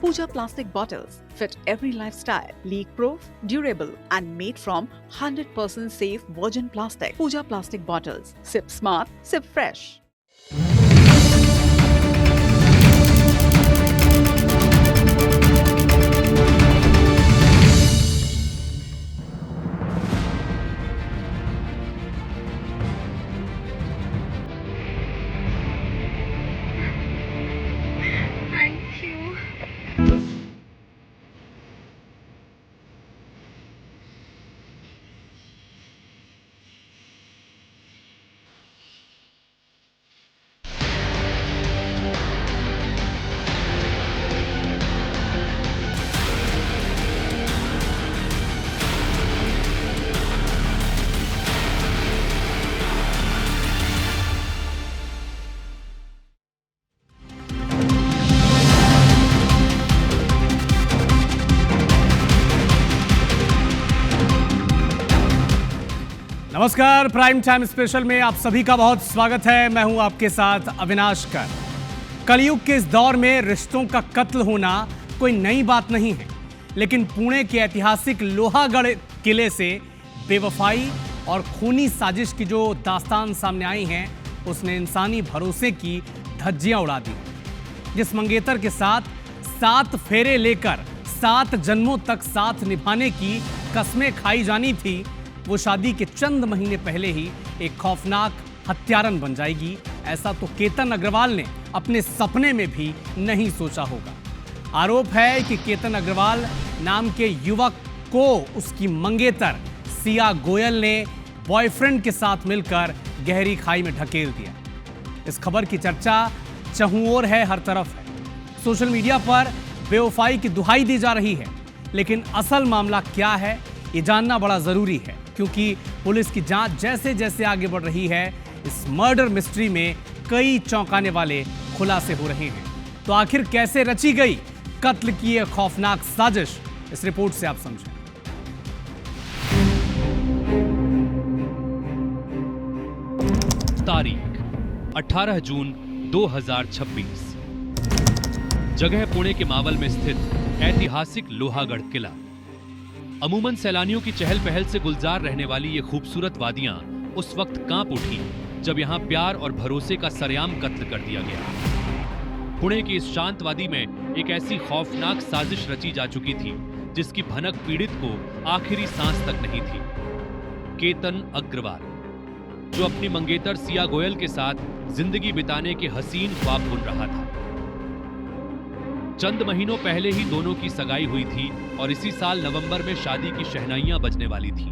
Pooja plastic bottles fit every lifestyle, leak-proof, durable, and made from 100% safe virgin plastic. Pooja plastic bottles. Sip smart, sip fresh. Thank you. नमस्कार, prime time special में आप सभी का बहुत स्वागत है। मैं हूं आपके साथ अविनाश कर। कलयुग के इस दौर में रिश्तों का कत्ल होना कोई नई बात नहीं है, लेकिन पुणे के ऐतिहासिक लोहागढ़ किले से बेवफाई और खूनी साजिश की जो दास्तान सामने आई है, उसने इंसानी भरोसे की धज्जियां उड़ा दी। जिस मंगेतर के साथ 7 फेरे लेकर 7 जन्मों तक साथ निभाने की कस्में खाई जानी थी, वो शादी के चंद महीने पहले ही एक खौफनाक हत्यारन बन जाएगी। ऐसा तो केतन अग्रवाल ने अपने सपने में भी नहीं सोचा होगा। आरोप है कि केतन अग्रवाल नाम के युवक को उसकी मंगेतर सिया गोयल ने बॉयफ्रेंड के साथ मिलकर गहरी खाई में ढकेल दिया। इस खबर की चर्चा चहुं ओर है, हर तरफ है। सोशल मीडिया पर बेवफाई की दुहाई दी जा रही है, लेकिन असल मामला क्या है ये जानना बड़ा जरूरी है, क्योंकि पुलिस की जांच जैसे जैसे आगे बढ़ रही है, इस मर्डर मिस्ट्री में कई चौंकाने वाले खुलासे हो रहे हैं। तो आखिर कैसे रची गई कत्ल की यह खौफनाक साजिश, इस रिपोर्ट से आप समझें। तारीख 18 जून 2026। जगह पुणे के मावल में स्थित ऐतिहासिक लोहागढ़ किला। अमूमन सैलानियों की चहल पहल से गुलजार रहने वाली ये खूबसूरत वादियां उस वक्त कांप उठी जब यहां प्यार और भरोसे का सरेआम कत्ल कर दिया गया। पुणे की इस शांत वादी में एक ऐसी खौफनाक साजिश रची जा चुकी थी जिसकी भनक पीड़ित को आखिरी सांस तक नहीं थी। केतन अग्रवाल, जो अपनी मंगेतर सिया गोयल के साथ जिंदगी बिताने के हसीन ख्वाब बुन रहा था। चंद महीनों पहले ही दोनों की सगाई हुई थी और इसी साल नवंबर में शादी की शहनाइयां बजने वाली थी।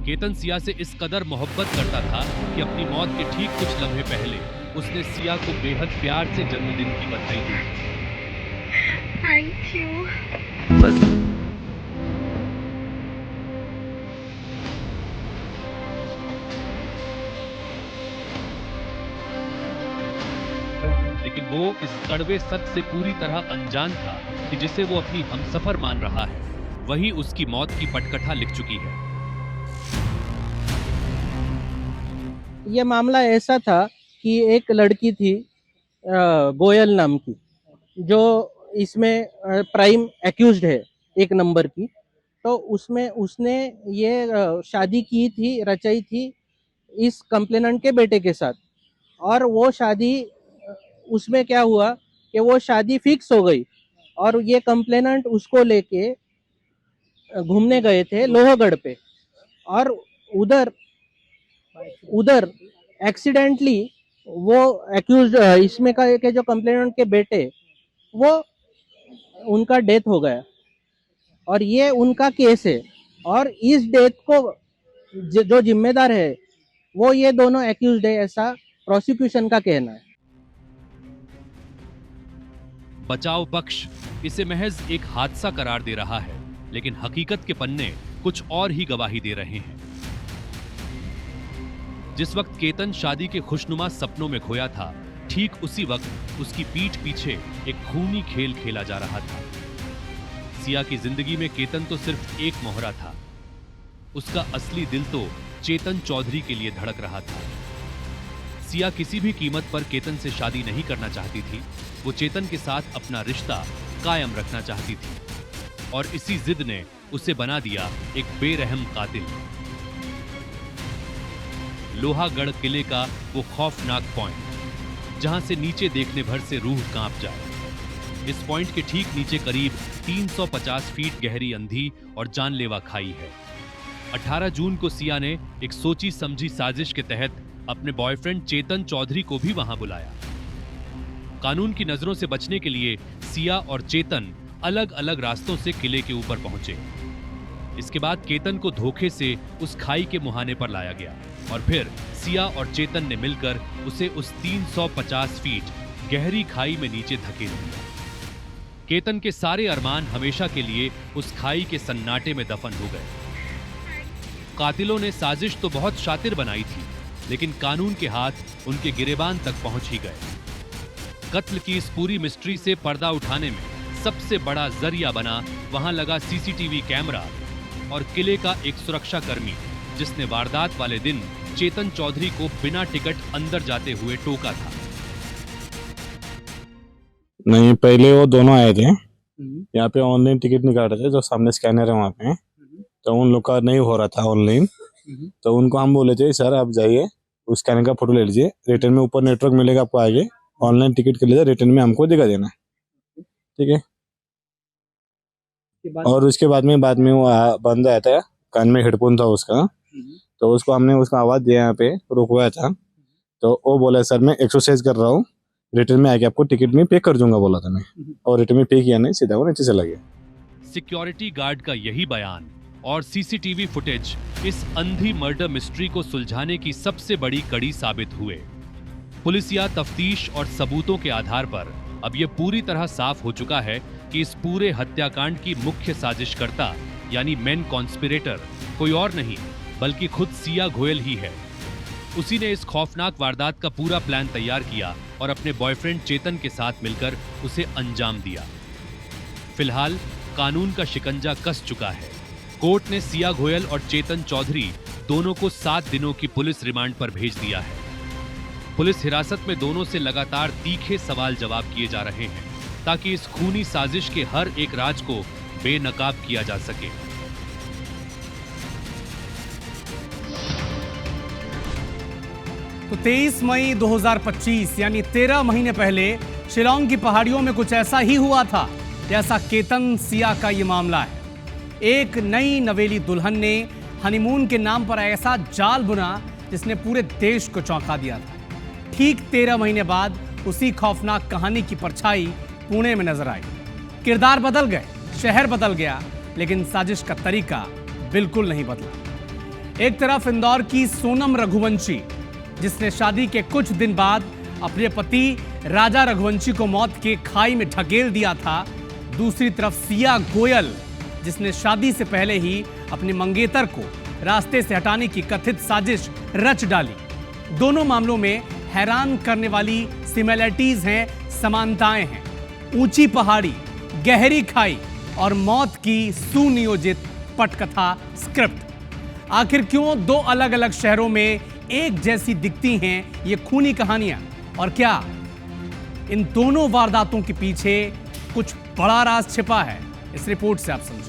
केतन सिया से इस कदर मोहब्बत करता था कि अपनी मौत के ठीक कुछ लम्हे पहले उसने सिया को बेहद प्यार से जन्मदिन की बधाई दी। Thank you. लेकिन वो इस कड़वे सच से पूरी तरह अनजान था कि जिसे वो अपनी हमसफर मान रहा है, वही उसकी मौत की पटकथा लिख चुकी है। ये मामला ऐसा था कि एक लड़की थी गोयल नाम की, जो इसमें प्राइम एक्यूज्ड है, 1 नंबर की। तो उसमें उसने ये शादी की थी, रचाई थी इस कंप्लेनेंट के बेटे के साथ। और वो शादी, उसमें क्या हुआ कि वो शादी फिक्स हो गई और ये कंप्लेनेंट उसको लेके घूमने गए थे लोहागढ़ पे। और उधर एक्सीडेंटली वो एक्यूज इसमें का के जो कंप्लेनेंट के बेटे, वो उनका डेथ हो गया और ये उनका केस है। और इस डेथ को जो जिम्मेदार है वो ये दोनों एक्यूज्ड है, ऐसा प्रोसिक्यूशन का कहना है। बचाव पक्ष इसे महज एक हादसा करार दे रहा है, लेकिन हकीकत के पन्ने कुछ और ही गवाही दे रहे हैं। जिस वक्त केतन शादी के खुशनुमा सपनों में खोया था, ठीक उसी वक्त उसकी पीठ पीछे एक खूनी खेल खेला जा रहा था। सिया की जिंदगी में केतन तो सिर्फ एक मोहरा था, उसका असली दिल तो चेतन चौधरी के लिए धड़क रहा था। सिया किसी भी कीमत पर केतन से शादी नहीं करना चाहती थी। वो चेतन के साथ अपना रिश्ता कायम रखना चाहती थी और इसी जिद ने उसे बना दिया एक बेरहम कातिल। लोहागढ़ किले का वो खौफनाक पॉइंट जहां से नीचे देखने भर से रूह कांप जाए। इस पॉइंट के ठीक नीचे करीब 350 फीट गहरी अंधी और जानलेवा खाई है। 18 जून को सिया ने एक सोची समझी साजिश के तहत अपने बॉयफ्रेंड चेतन चौधरी को भी वहां बुलाया। कानून की नजरों से बचने के लिए सिया और चेतन अलग अलग रास्तों से किले के ऊपर पहुंचे। इसके बाद केतन को धोखे से उस खाई के मुहाने पर लाया गया और फिर सिया और चेतन ने मिलकर उसे उस 350 फीट गहरी खाई में नीचे धकेल दिया। केतन के सारे अरमान हमेशा के लिए उस खाई के सन्नाटे में दफन हो गए। कातिलों ने साजिश तो बहुत शातिर बनाई थी, लेकिन कानून के हाथ उनके गिरेबान तक पहुंच ही गए। कत्ल की इस पूरी मिस्ट्री से पर्दा उठाने में सबसे बड़ा जरिया बना वहां लगा सीसीटीवी कैमरा और किले का एक सुरक्षा कर्मी, जिसने वारदात वाले दिन चेतन चौधरी को बिना टिकट अंदर जाते हुए टोका था। नहीं, पहले वो दोनों आए थे यहाँ पे, ऑनलाइन टिकट निकाल रहे थे, जो सामने स्कैनर है वहाँ पे, तो उन लोग का नहीं हो रहा था ऑनलाइन, तो उनको हम बोले थे सर आप जाइए उस स्कैनर का फोटो ले लीजिए, रिटर्न में ऊपर नेटवर्क मिलेगा आपको, आगे ऑनलाइन टिकट कर लीजिए, रिटर्न में हमको दिखा देना, ठीक है। और उसके बाद में वो बंद आया था, कान में हेडफोन था उसका, तो उसको हमने उसका आवाज दिया, यहाँ पे रुकवाया था, तो वो बोला सर मैं एक्सरसाइज कर रहा हूँ, रिटर्न में आके आपको टिकट में पे कर दूंगा बोला था मैं, और रिटर्न में पे किया नहीं, सीधा वो नीचे चला गया। सिक्योरिटी गार्ड का यही बयान और सीसीटीवी फुटेज इस अंधी मर्डर मिस्ट्री को सुलझाने की सबसे बड़ी कड़ी साबित हुए। पुलिसिया तफ्तीश और सबूतों के आधार पर अब यह पूरी तरह साफ हो चुका है कि इस पूरे हत्याकांड की मुख्य साजिशकर्ता यानी मेन कॉन्स्पिरेटर कोई और नहीं बल्कि खुद सिया गोयल ही है। उसी ने इस खौफनाक वारदात का पूरा प्लान तैयार किया और अपने बॉयफ्रेंड चेतन के साथ मिलकर उसे अंजाम दिया। फिलहाल कानून का शिकंजा कस चुका है। कोर्ट ने सिया गोयल और चेतन चौधरी दोनों को 7 दिनों की पुलिस रिमांड पर भेज दिया है। पुलिस हिरासत में दोनों से लगातार तीखे सवाल जवाब किए जा रहे हैं ताकि इस खूनी साजिश के हर एक राज को बेनकाब किया जा सके। तो 23 मई 2025 यानी 13 महीने पहले शिलांग की पहाड़ियों में कुछ ऐसा ही हुआ था जैसा केतन सिया का ये मामला है। एक नई नवेली दुल्हन ने हनीमून के नाम पर ऐसा जाल बुना जिसने पूरे देश को चौंका दिया था। ठीक 13 महीने बाद उसी खौफनाक कहानी की परछाई पुणे में नजर आई। किरदार बदल गए, शहर बदल गया, लेकिन साजिश का तरीका बिल्कुल नहीं बदला। एक तरफ इंदौर की सोनम रघुवंशी, जिसने शादी के कुछ दिन बाद अपने पति राजा रघुवंशी को मौत के खाई में ढकेल दिया था। दूसरी तरफ सिया गोयल, जिसने शादी से पहले ही अपने मंगेतर को रास्ते से हटाने की कथित साजिश रच डाली। दोनों मामलों में हैरान करने वाली सिमिलरिटीज हैं, समानताएं हैं। ऊंची पहाड़ी, गहरी खाई और मौत की सुनियोजित पटकथा स्क्रिप्ट। आखिर क्यों दो अलग अलग शहरों में एक जैसी दिखती हैं ये खूनी कहानियां, और क्या इन दोनों वारदातों के पीछे कुछ बड़ा राज छिपा है? इस रिपोर्ट से आप समझें।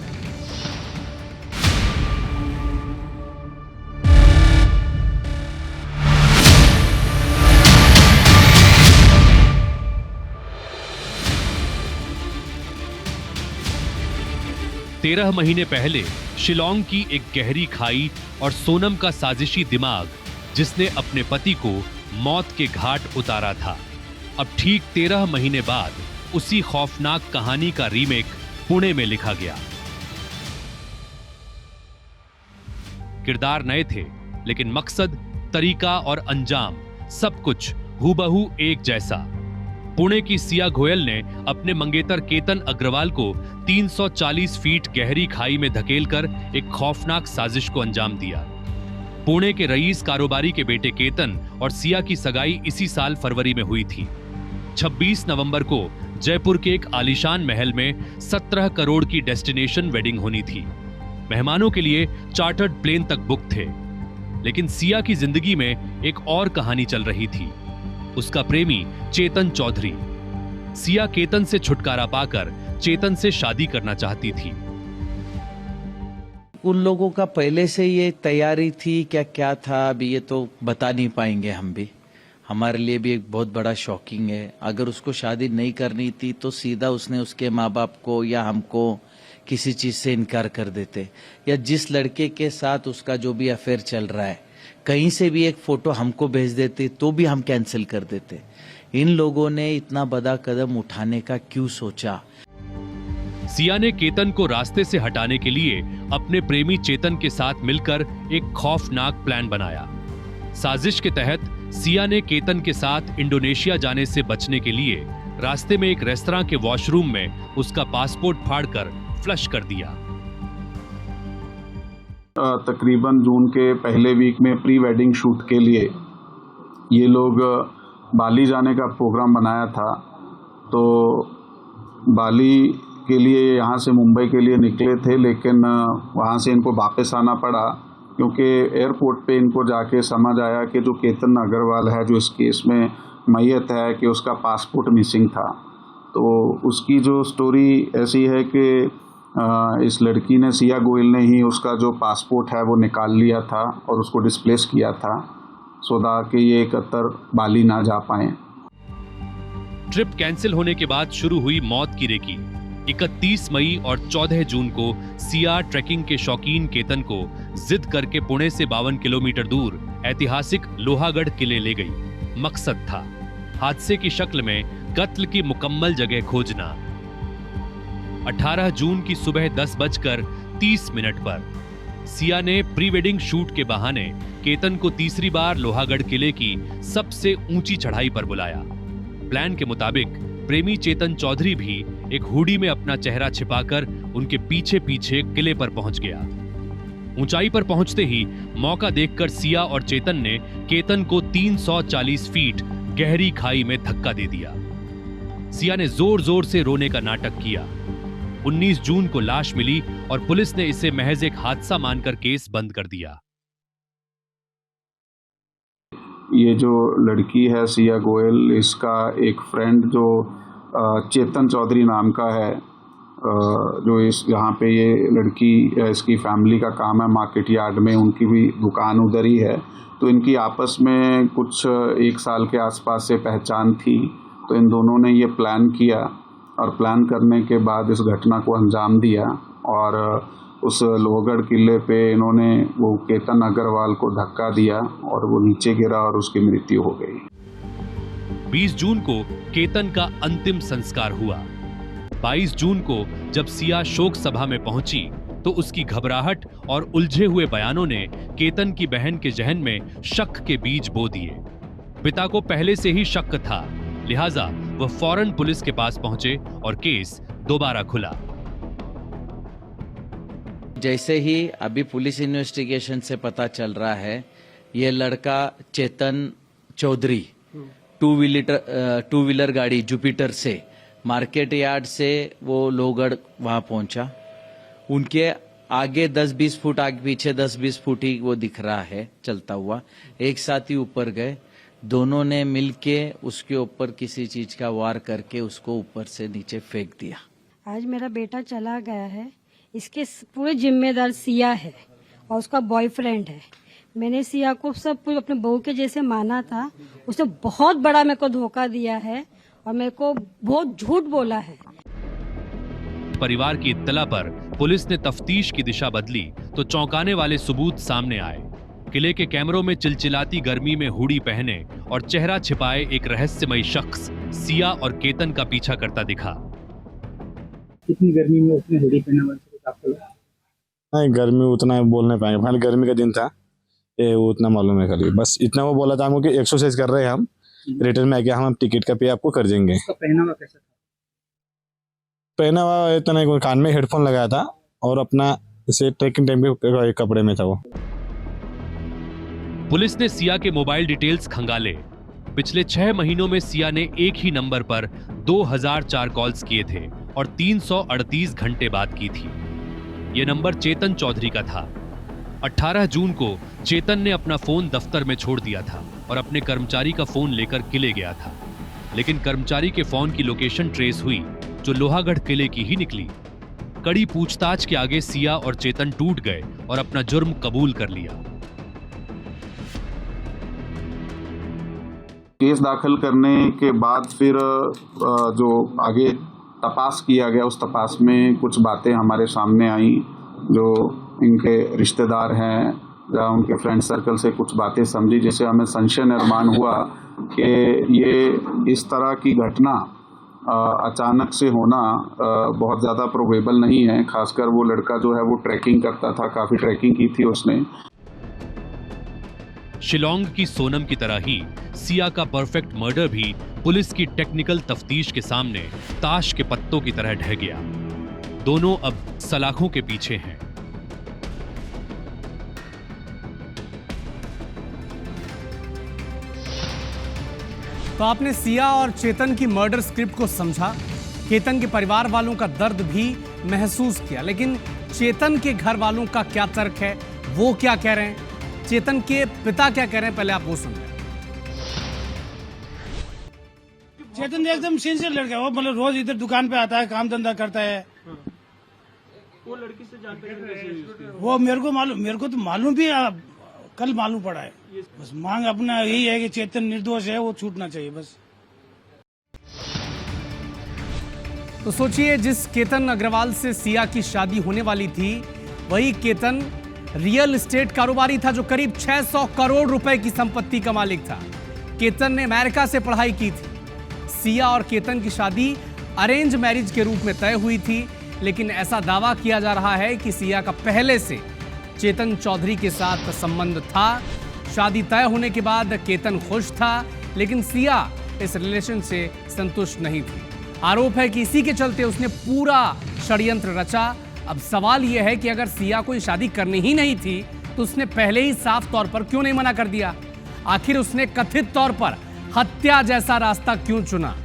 तेरह महीने पहले शिलांग की एक गहरी खाई और सोनम का साजिशी दिमाग जिसने अपने पति को मौत के घाट उतारा था, अब ठीक 13 महीने बाद उसी खौफनाक कहानी का रीमेक पुणे में लिखा गया। किरदार नए थे, लेकिन मकसद, तरीका और अंजाम सब कुछ हूबहू एक जैसा। पुणे की सिया गोयल ने अपने मंगेतर केतन अग्रवाल को 340 फीट गहरी खाई में धकेलकर एक खौफनाक साजिश को अंजाम दिया। पुणे के रईस कारोबारी के बेटे केतन और सिया की सगाई इसी साल फरवरी में हुई थी। 26 नवंबर को जयपुर के एक आलीशान महल में 17 करोड़ की डेस्टिनेशन वेडिंग होनी थी। मेहमानों के लिए चार्टर्ड प्लेन तक बुक थे। लेकिन सिया की जिंदगी में एक और कहानी चल रही थी। उसका प्रेमी चेतन चौधरी। सिया केतन से छुटकारा पाकर चेतन से शादी करना चाहती थी। उन लोगों का पहले से ये तैयारी थी क्या क्या था, अभी ये तो बता नहीं पाएंगे हम भी। हमारे लिए भी एक बहुत बड़ा शॉकिंग है। अगर उसको शादी नहीं करनी थी तो सीधा उसने उसके माँ बाप को या हमको किसी चीज से इनकार कर देते, या जिस लड़के के साथ उसका जो भी अफेयर चल रहा है कहीं से भी एक फोटो हमको भेज देते तो भी हम कैंसिल कर देते। इन लोगों ने इतना बड़ा कदम उठाने का क्यों सोचा? सिया ने केतन को रास्ते से हटाने के लिए अपने प्रेमी चेतन के साथ मिलकर एक खौफनाक प्लान बनाया। साजिश के तहत सिया ने केतन के साथ इंडोनेशिया जाने से बचने के लिए रास्ते में एक रेस्तरां के वॉशरूम में उसका पासपोर्ट फाड़कर फ्लश कर दिया। तकरीबन जून के पहले वीक में प्री वेडिंग शूट के लिए ये लोग बाली जाने का प्रोग्राम बनाया था। तो बाली के लिए यहाँ से मुंबई के लिए निकले थे, लेकिन वहाँ से इनको वापस आना पड़ा क्योंकि एयरपोर्ट पे इनको जाके समझ आया कि जो केतन अग्रवाल है जो इस केस में मैयत है कि उसका पासपोर्ट मिसिंग था। तो उसकी जो स्टोरी ऐसी है कि इस लड़की ने, सिया गोयल ने ही उसका जो पासपोर्ट है वो निकाल लिया था और उसको डिस्प्लेस किया था सो कि ये कतर बाली ना जा पाए। ट्रिप कैंसिल होने के बाद शुरू हुई मौत की रेकी। 31 मई और 14 जून को सिया ट्रैकिंग के शौकीन केतन को जिद करके पुणे से 52 किलोमीटर दूर ऐतिहासिक लोहागढ़ किले ले गई। मकसद था हादसे की शक्ल में कत्ल की मुकम्मल जगह खोजना। 18 जून की सुबह 10:30 पर सिया ने प्री वेडिंग शूट के बहाने केतन को तीसरी बार लोहागढ़ किले की सबसे ऊंची चढ़ाई पर बुलाया। प्लान के मुताबिक प्रेमी चेतन चौधरी भी एक हुडी में अपना चेहरा छिपाकर उनके पीछे पीछे किले पर पहुंच गया। ऊंचाई पर पहुंचते ही मौका देखकर सिया और चेतन ने केतन को 340 फीट गहरी खाई में धक्का दे दिया। सिया ने जोर जोर से रोने का नाटक किया। 19 जून को लाश मिली और पुलिस ने इसे महज एक हादसा मानकर केस बंद कर दिया। ये जो लड़की है सिया गोयल, इसका एक फ्रेंड जो चेतन चौधरी नाम का है, जो इस यहाँ पे ये लड़की, इसकी फैमिली का काम है मार्केट यार्ड में, उनकी भी दुकान उधर ही है। तो इनकी आपस में कुछ 1 साल के आसपास से पहचान थी। तो इन दोनों ने ये प्लान किया और प्लान करने के बाद इस घटना को अंजाम दिया और उस लोहगढ़ किले पे इन्होंने वो केतन अग्रवाल को धक्का दिया और वो नीचे गिरा और उसकी मृत्यु हो गई। 20 जून को केतन का अंतिम संस्कार हुआ। 22 जून को जब सिया शोक सभा में पहुंची तो उसकी घबराहट और उलझे हुए बयानों ने केतन की बहन के जहन में शक के बीज बो दिए। पिता को पहले से ही शक था, लिहाजा वह फौरन पुलिस के पास पहुंचे और केस दोबारा खुला। जैसे ही अभी पुलिस इन्वेस्टिगेशन से पता चल रहा है, ये लड़का चेतन चौधरी टू व्हीलर गाड़ी जुपिटर से मार्केट यार्ड से वो लोहगढ़ वहां पहुंचा। उनके आगे 10-20 फुट, आगे पीछे 10-20 फुट ही वो दिख रहा है चलता हुआ। एक साथ ही ऊपर गए, दोनों ने मिलके उसके ऊपर किसी चीज का वार करके उसको ऊपर से नीचे फेंक दिया। आज मेरा बेटा चला गया है, इसके पूरे जिम्मेदार सिया है और उसका बॉयफ्रेंड है। मैंने सिया को सब कुछ अपने बहू के जैसे माना था, उसने बहुत बड़ा मेरे को धोखा दिया है और मेरे को बहुत झूठ बोला है। परिवार की इत्तला पर पुलिस ने तफ्तीश की दिशा बदली तो चौंकाने वाले सबूत सामने आए। किले के कैमरों में चिलचिलाती गर्मी में हुडी पहने और चेहरा छिपाए एक रहस्यमयी शख्स सिया और केतन का पीछा करता दिखा। कितनी गर्मी में उसने हुडी पहना हुआ आपको? नहीं, गर्मी उतना बोल नहीं पाएंगे, खाली गर्मी का दिन था ये उतना मालूम है। खाली बस इतना वो बोला था हमको कि एक्सरसाइज कर रहे हैं हम, रिटर्न में आके हम टिकट का पे आपको कर देंगे। पहना हुआ कैसा था? पहना हुआ इतना, कान में हेडफोन लगाया था और अपना इसे ट्रैकिंग टाइम के कपड़े में था वो। पुलिस ने सिया के मोबाइल डिटेल्स खंगाले। पिछले 6 महीनों में सिया ने एक ही नंबर पर 2004 कॉल्स किए थे और 338 घंटे बात की थी। यह नंबर चेतन चौधरी का था। 18 जून को चेतन ने अपना फोन दफ्तर में छोड़ दिया था और अपने कर्मचारी का फोन लेकर किले गया था। लेकिन कर्मचारी के फोन की लोकेशन ट्रेस हुई जो लोहागढ़ किले की ही निकली। कड़ी पूछताछ के आगे सिया और चेतन टूट गए और अपना जुर्म कबूल कर लिया। केस दाखिल करने के बाद फिर जो आगे तपास किया गया, उस तपास में कुछ बातें हमारे सामने आई। जो इनके रिश्तेदार हैं या उनके फ्रेंड सर्कल से कुछ बातें समझी, जिससे हमें संशय निर्माण हुआ कि ये इस तरह की घटना अचानक से होना बहुत ज़्यादा प्रोबेबल नहीं है। खासकर वो लड़का जो है वो ट्रैकिंग करता था, काफ़ी ट्रैकिंग की थी उसने। शिलोंग की सोनम की तरह ही सिया का परफेक्ट मर्डर भी पुलिस की टेक्निकल तफ्तीश के सामने ताश के पत्तों की तरह ढह गया। दोनों अब सलाखों के पीछे हैं। तो आपने सिया और चेतन की मर्डर स्क्रिप्ट को समझा, चेतन के परिवार वालों का दर्द भी महसूस किया, लेकिन चेतन के घर वालों का क्या तर्क है, वो क्या कह रहे हैं, चेतन के पिता क्या कह रहे हैं, पहले आप वो सुन लें। चेतन एकदम सिंसियर लड़का है, वो मतलब रोज इधर दुकान पे आता है, काम धंधा करता है। वो लड़की से जानते हैं? वो मेरे को तो मालूम भी कल मालूम पड़ा है। बस मांग अपना यही है कि चेतन निर्दोष है, वो छूटना चाहिए बस। तो सोचिए, जिस केतन अग्रवाल से सिया की शादी होने वाली थी, वही केतन रियल एस्टेट कारोबारी था जो करीब 600 करोड़ रुपए की संपत्ति का मालिक था। केतन ने अमेरिका से पढ़ाई की थी। सिया और केतन की शादी अरेंज मैरिज के रूप में तय हुई थी, लेकिन ऐसा दावा किया जा रहा है कि सिया का पहले से चेतन चौधरी के साथ संबंध था। शादी तय होने के बाद केतन खुश था, लेकिन सिया इस रिलेशन से संतुष्ट नहीं थी। आरोप है कि इसी के चलते उसने पूरा षड्यंत्र रचा। अब सवाल यह है कि अगर सिया को ये शादी करनी ही नहीं थी तो उसने पहले ही साफ तौर पर क्यों नहीं मना कर दिया? आखिर उसने कथित तौर पर हत्या जैसा रास्ता क्यों चुना?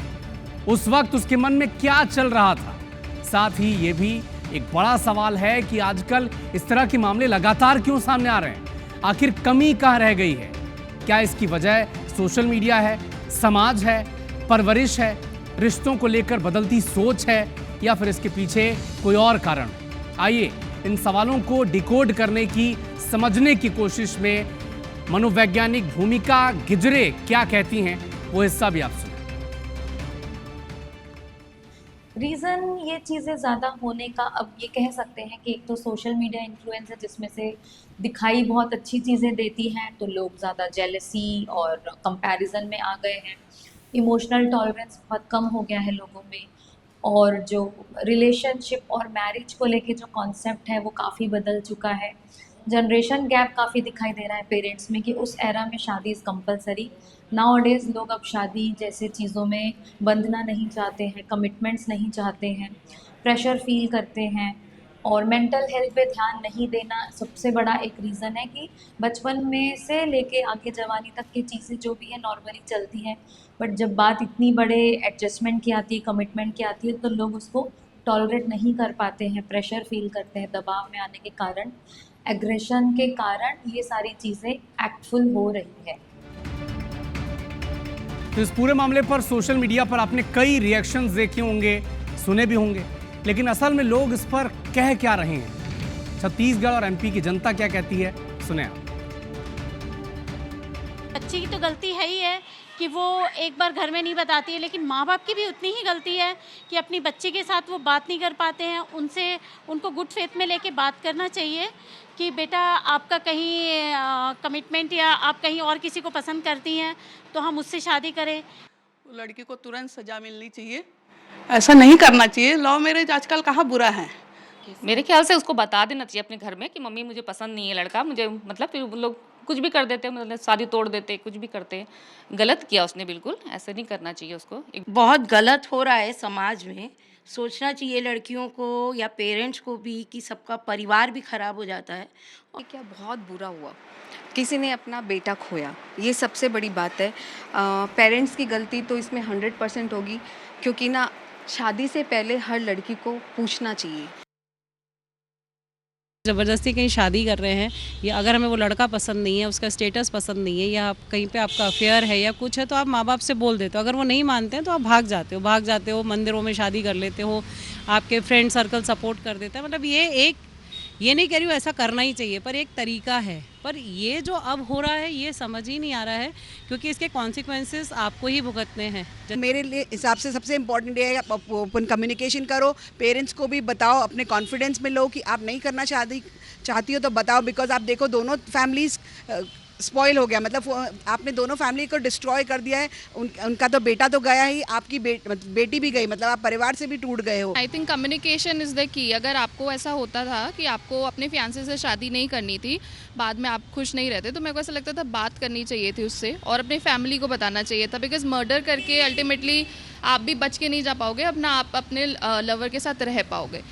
उस वक्त उसके मन में क्या चल रहा था? साथ ही ये भी एक बड़ा सवाल है कि आजकल इस तरह के मामले लगातार क्यों सामने आ रहे हैं? आखिर कमी कहाँ रह गई है? क्या इसकी वजह सोशल मीडिया है, समाज है, परवरिश है, रिश्तों को लेकर बदलती सोच है, या फिर इसके पीछे कोई और कारण है? आइए इन सवालों को डिकोड करने की, समझने की कोशिश में मनोवैज्ञानिक भूमिका गिजरे क्या कहती हैं, वो हिस्सा भी आप सुनें। रीज़न ये चीज़ें ज़्यादा होने का अब ये कह सकते हैं कि एक तो सोशल मीडिया इन्फ्लुएंस है, जिसमें से दिखाई बहुत अच्छी चीज़ें देती हैं तो लोग ज़्यादा जेलसी और कंपैरिजन में आ गए हैं। इमोशनल टॉलरेंस बहुत कम हो गया है लोगों में, और जो रिलेशनशिप और मैरिज को लेके जो कॉन्सेप्ट है वो काफ़ी बदल चुका है। जनरेशन गैप काफ़ी दिखाई दे रहा है पेरेंट्स में कि उस एरा में शादी इज़ कंपलसरी। नाउ-अ-डेज़ लोग अब शादी जैसे चीज़ों में बंधना नहीं चाहते हैं, कमिटमेंट्स नहीं चाहते हैं, प्रेशर फील करते हैं, और मेंटल हेल्थ पे ध्यान नहीं देना सबसे बड़ा एक रीज़न है कि बचपन में से लेके आगे जवानी तक की चीज़ें जो भी है नॉर्मली चलती हैं, बट जब बात इतनी बड़े एडजस्टमेंट की आती है, कमिटमेंट की आती है, तो लोग उसको टॉलरेट नहीं कर पाते हैं, प्रेशर फील करते हैं, दबाव में आने के कारण, एग्रेशन के कारण ये सारी चीज़ें एक्टफुल हो रही है। तो इस पूरे मामले पर सोशल मीडिया पर आपने कई रिएक्शंस देखे होंगे, सुने भी होंगे, लेकिन असल में लोग इस पर कह क्या रहे हैं? छत्तीसगढ़ और एमपी की जनता क्या कहती है, सुने आप। बच्चे की तो गलती है ही है कि वो एक बार घर में नहीं बताती है, लेकिन माँ बाप की भी उतनी ही गलती है कि अपनी बच्चे के साथ वो बात नहीं कर पाते हैं। उनको गुड फेथ में लेके बात करना चाहिए कि बेटा आपका कहीं कमिटमेंट या आप कहीं और किसी को पसंद करती हैं तो हम उससे शादी करें। लड़की को तुरंत सजा मिलनी चाहिए, ऐसा नहीं करना चाहिए। लव मैरिज आजकल कहाँ बुरा है। मेरे ख्याल से उसको बता देना चाहिए अपने घर में कि मम्मी मुझे पसंद नहीं है लड़का, मुझे मतलब फिर लोग कुछ भी कर देते हैं, मतलब शादी तोड़ देते हैं, कुछ भी करते हैं। गलत किया उसने, बिल्कुल ऐसे नहीं करना चाहिए उसको। बहुत गलत हो रहा है समाज में। सोचना चाहिए लड़कियों को या पेरेंट्स को भी कि सबका परिवार भी खराब हो जाता है। क्या बहुत बुरा हुआ, किसी ने अपना बेटा खोया, ये सबसे बड़ी बात है। पेरेंट्स की गलती तो इसमें 100% होगी, क्योंकि ना शादी से पहले हर लड़की को पूछना चाहिए। ज़बरदस्ती कहीं शादी कर रहे हैं या अगर हमें वो लड़का पसंद नहीं है, उसका स्टेटस पसंद नहीं है या कहीं पे आपका अफेयर है या कुछ है, तो आप माँ बाप से बोल देते हो। अगर वो नहीं मानते हैं तो आप भाग जाते हो, मंदिरों में शादी कर लेते हो, आपके फ्रेंड सर्कल सपोर्ट कर देता है। मतलब ये नहीं कह रही हूँ ऐसा करना ही चाहिए, पर एक तरीका है। पर ये जो अब हो रहा है ये समझ ही नहीं आ रहा है, क्योंकि इसके कॉन्सिक्वेंसेस आपको ही भुगतने हैं। मेरे लिए हिसाब से सबसे इम्पोर्टेंट ये है ओपन कम्युनिकेशन करो, पेरेंट्स को भी बताओ, अपने कॉन्फिडेंस में लो कि आप नहीं करना चाहती हो तो बताओ। बिकॉज आप देखो दोनों फैमिलीज स्पॉइल हो गया, मतलब आपने दोनों फैमिली को डिस्ट्रॉय कर दिया है। उनका तो बेटा तो गया ही, आपकी बेटी भी गई, मतलब आप परिवार से भी टूट गए हो। I think communication is the key. अगर आपको ऐसा होता था कि आपको अपने फियांसे से शादी नहीं करनी थी, बाद में आप खुश नहीं रहते, तो मेरे को ऐसा लगता था बात करनी चाहिए थी उससे और अपनी फैमिली को बताना चाहिए था। बिकॉज मर्डर करके अल्टीमेटली आप भी बच के नहीं जा पाओगे, अपना आप अपने लवर के साथ रह पाओगे।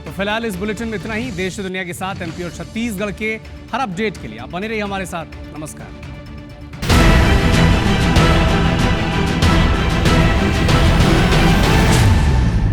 तो फिलहाल इस बुलेटिन में इतना ही। देश दुनिया के साथ एमपी और छत्तीसगढ़ के हर अपडेट के लिए आप बने रहिए हमारे साथ। नमस्कार।